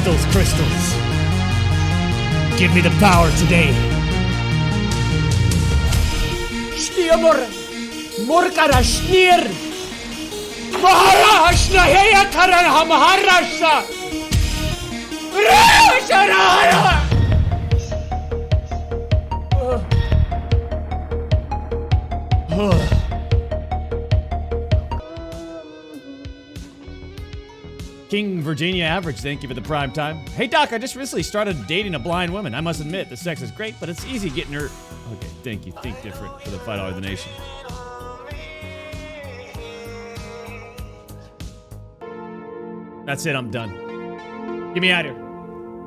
Crystals, crystals. Give me the power today. Stiamor, Morkara Snir. Maharashna Heya Karan Maharashtra. Rasharara. King Virginia Average, thank you for the prime time. Hey Doc, I just recently started dating a blind woman. I must admit, the sex is great, but it's easy getting her. Okay, thank you. Think different for the $5 donation. That's it, I'm done. Get me out of here.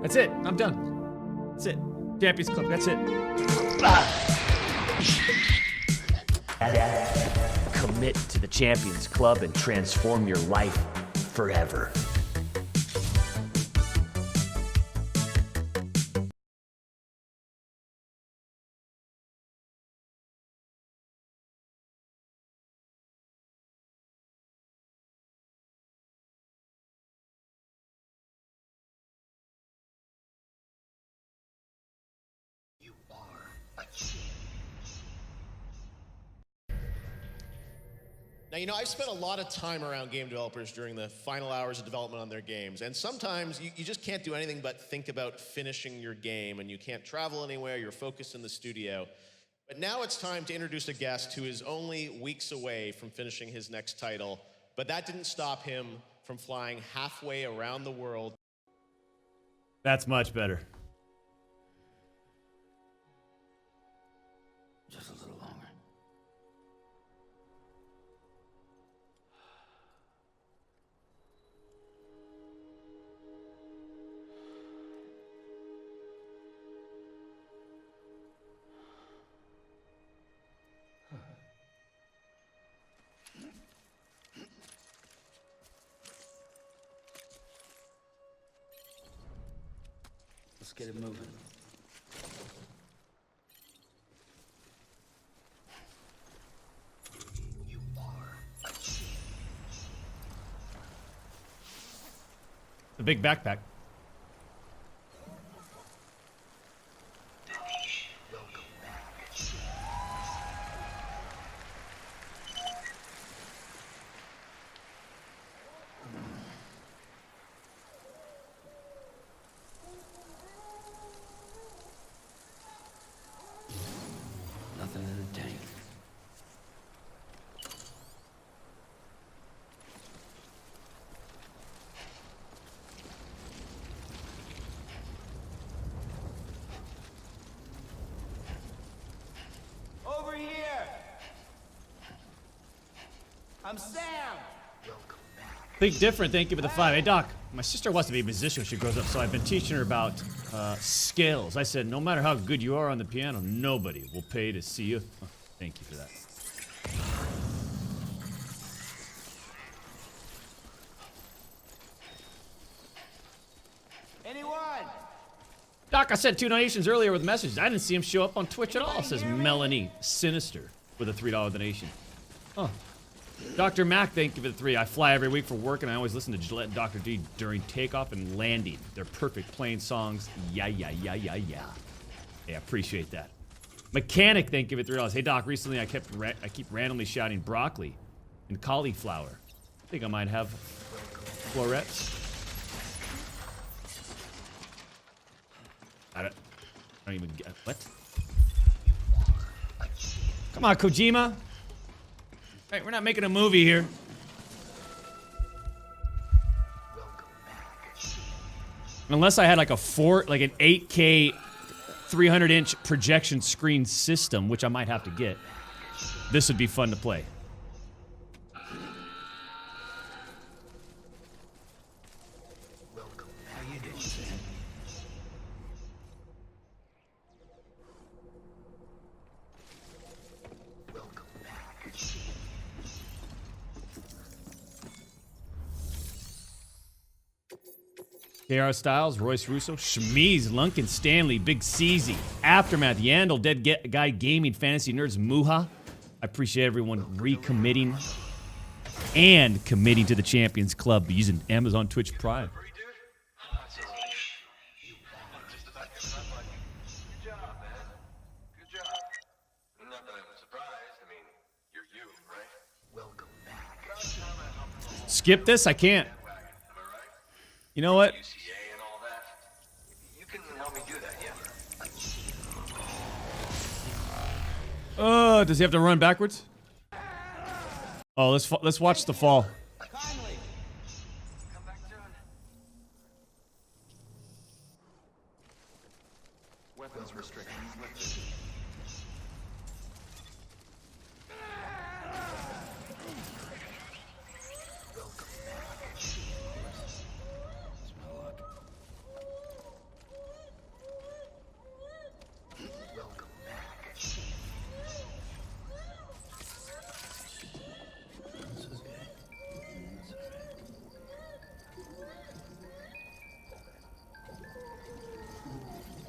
That's it, I'm done. That's it. Champions Club, that's it. Commit to the Champions Club and transform your life forever. You are a champion. Now, you know, I've spent a lot of time around game developers during the final hours of development on their games, and sometimes you just can't do anything but think about finishing your game, and you can't travel anywhere, you're focused in the studio. But now it's time to introduce a guest who is only weeks away from finishing his next title, but that didn't stop him from flying halfway around the world. That's much better. Just a little longer. Let's get it moving. You are a champion. The big backpack. Welcome back. Nothing in the tank. Over here! I'm Sam! Welcome back. Think different, thank you for the 5. Hey Doc, my sister wants to be a musician when she grows up, so I've been teaching her about scales. I said, no matter how good you are on the piano, nobody will pay to see you. Oh, thank you for that. Anyone? Doc, I sent 2 donations earlier with messages. I didn't see him show up on Twitch at all, says Melanie Sinister with a $3 donation. Oh. Dr. Mac, thank you for the 3. I fly every week for work and I always listen to Gillette and Dr. D during takeoff and landing. They're perfect playing songs. Yeah. Hey, I appreciate that. Mechanic, thank you for $3. Hey Doc, recently I keep randomly shouting broccoli and cauliflower. I think I might have florets. I don't even get what? Come on, Kojima. Hey, we're not making a movie here. Unless I had like an 8K 300-inch projection screen system, which I might have to get. This would be fun to play. How you doing, Sam? Welcome back. KR Styles, Royce Russo, Shmeez, Lunkin, Stanley, Big CZ, Aftermath, Yandel, Dead Guy Gaming, Fantasy Nerds, Muha. I appreciate everyone recommitting and committing to the Champions Club using Amazon Twitch Prime. job, man. Good job. Not that I'm surprised. I mean, you're you, right? Welcome back. Skip this? I can't. Am I right? You know what? UCA and all that. You can help me do that, yeah? Does he have to run backwards? Oh, let's watch the fall. Kindly. Come back soon. Weapons restrictions lifted. Welcome back.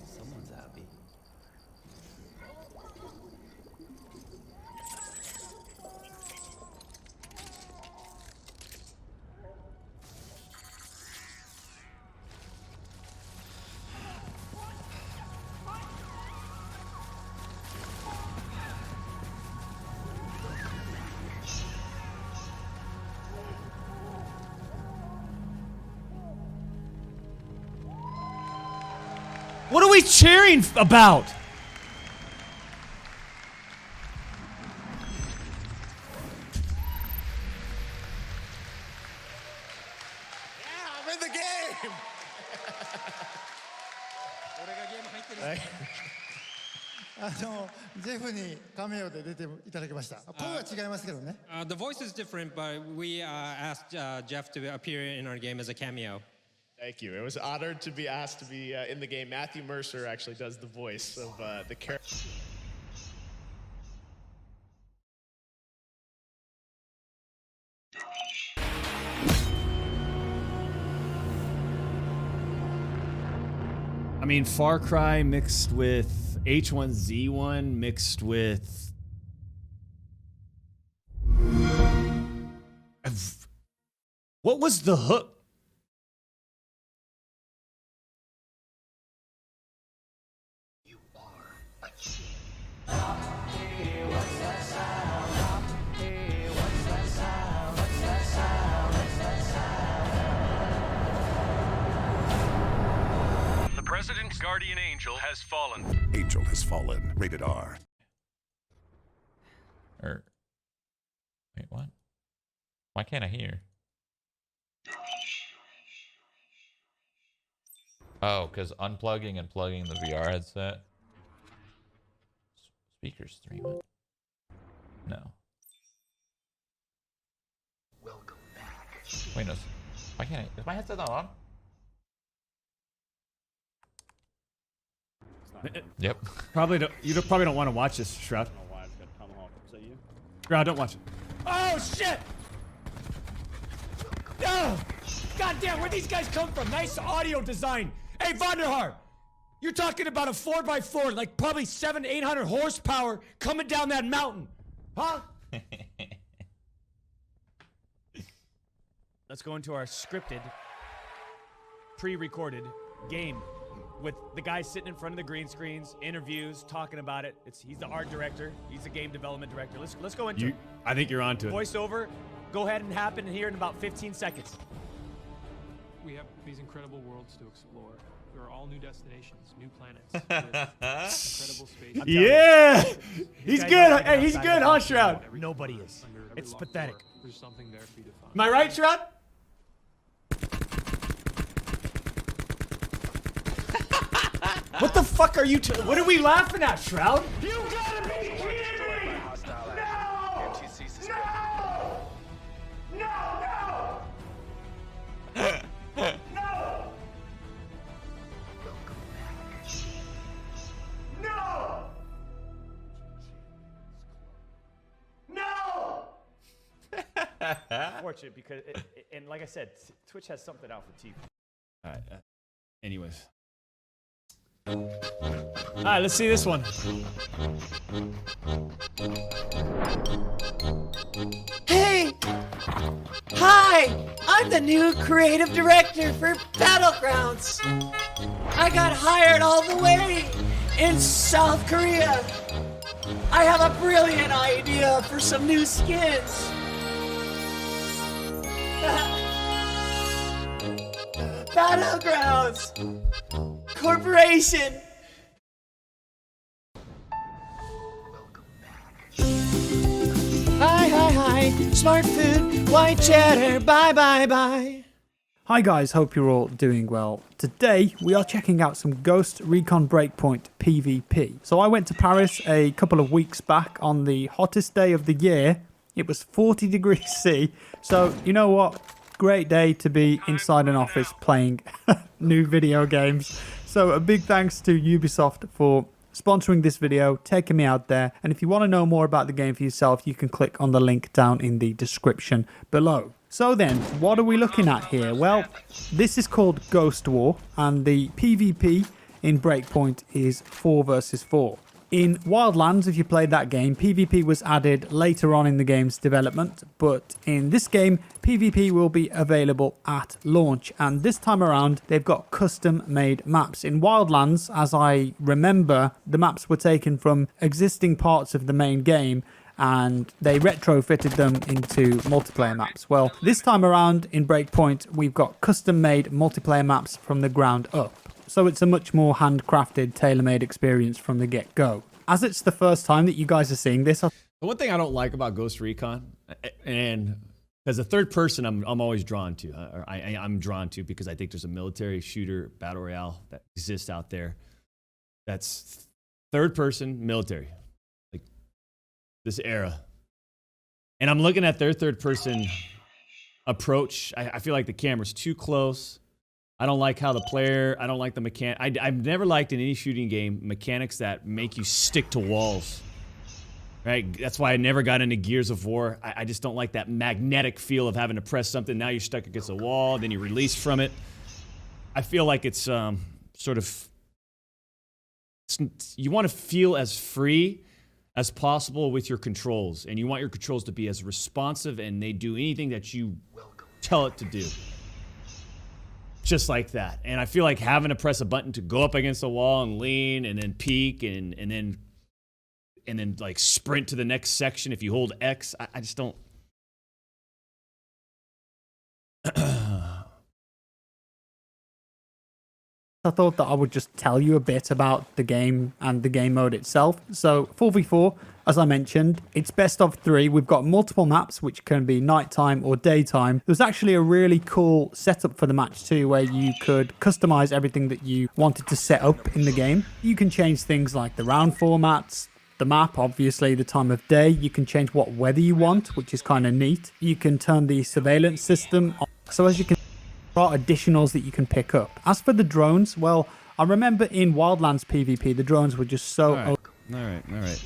Someone's happy. What are we cheering about? Yeah, I'm in the game. 俺がゲーム入ってる。ジェフにカメオで出ていただきました。声は違いますけどね。The voice is different, but we asked Jeff to appear in our game as a cameo. Thank you. It was honored to be asked to be in the game. Matthew Mercer actually does the voice of the character. I mean, Far Cry mixed with H1Z1 mixed with... What was the hook? You are a champion. The President's guardian angel has fallen. Angel has fallen. Rated R. Wait, what? Why can't I hear? Oh, because unplugging and plugging the VR headset. Speakers 3, what? No. Welcome back. Wait, no. Why can't I? Is my headset not on? Yep. Probably don't. You probably don't want to watch this, Shroud. Shroud, don't watch it. Oh shit! No! Goddamn, where'd these guys come from? Nice audio design. Hey, Vonderhaar! You're talking about a 4x4, like probably 700-800 horsepower coming down that mountain, huh? Let's go into our scripted, pre-recorded game with the guy sitting in front of the green screens, interviews, talking about it. He's the art director. He's the game development director. Let's go into it. I think you're onto it. Voiceover, go ahead and happen here in about 15 seconds. We have these incredible worlds to explore. There are all new destinations, new planets, with incredible space. Yeah! He's good. Hey, he's good, huh, Shroud? Nobody is. Under every It's locked pathetic. door, there's something there for you to find. Am I right, Shroud? What the fuck are you what are we laughing at, Shroud? You gotta be kidding me! No! No! No! No! No! No! Fortunate because, and like I said, Twitch has something out for TV. All right. Anyways. All right, let's see this one. Hey! Hi! I'm the new creative director for Battlegrounds. I got hired all the way in South Korea. I have a brilliant idea for some new skins. Battlegrounds Corporation. Hi. Smart food, white cheddar, bye. Hi guys, hope you're all doing well. Today we are checking out some Ghost Recon Breakpoint PvP. So I went to Paris a couple of weeks back on the hottest day of the year. It was 40 degrees C. So you know what? Great day to be inside an office playing new video games. So a big thanks to Ubisoft for sponsoring this video, taking me out there. And if you want to know more about the game for yourself, you can click on the link down in the description below. So then, what are we looking at here? Well, this is called Ghost War, and the PvP in Breakpoint is 4 versus 4. In Wildlands, if you played that game, PvP was added later on in the game's development, but in this game, PvP will be available at launch, and this time around, they've got custom-made maps. In Wildlands, as I remember, the maps were taken from existing parts of the main game, and they retrofitted them into multiplayer maps. Well, this time around in Breakpoint, we've got custom-made multiplayer maps from the ground up. So it's a much more handcrafted, tailor-made experience from the get-go. As it's the first time that you guys are seeing this... The one thing I don't like about Ghost Recon, and as a third person, I'm always drawn to. I'm drawn to because I think there's a military shooter battle royale that exists out there. That's third person military, like this era. And I'm looking at their third person approach. I feel like the camera's too close. I don't like how the player, I don't like the mechanic. I've never liked in any shooting game mechanics that make you stick to walls. Right? That's why I never got into Gears of War. I just don't like that magnetic feel of having to press something. Now you're stuck against a wall, then you release from it. I feel like it's sort of, you want to feel as free as possible with your controls. And you want your controls to be as responsive and they do anything that you tell it to do. Just like that. And I feel like having to press a button to go up against a wall and lean and then peek and then like sprint to the next section if you hold X. I just don't. I thought that I would just tell you a bit about the game and the game mode itself. So 4v4, as I mentioned, it's best of 3. We've got multiple maps, which can be nighttime or daytime. There's actually a really cool setup for the match too, where you could customize everything that you wanted to set up in the game. You can change things like the round formats, the map, obviously the time of day. You can change what weather you want, which is kind of neat. You can turn the surveillance system on. So as you can, there are additionals that you can pick up. As for the drones, well, I remember in Wildlands PvP, the drones were just so... All right.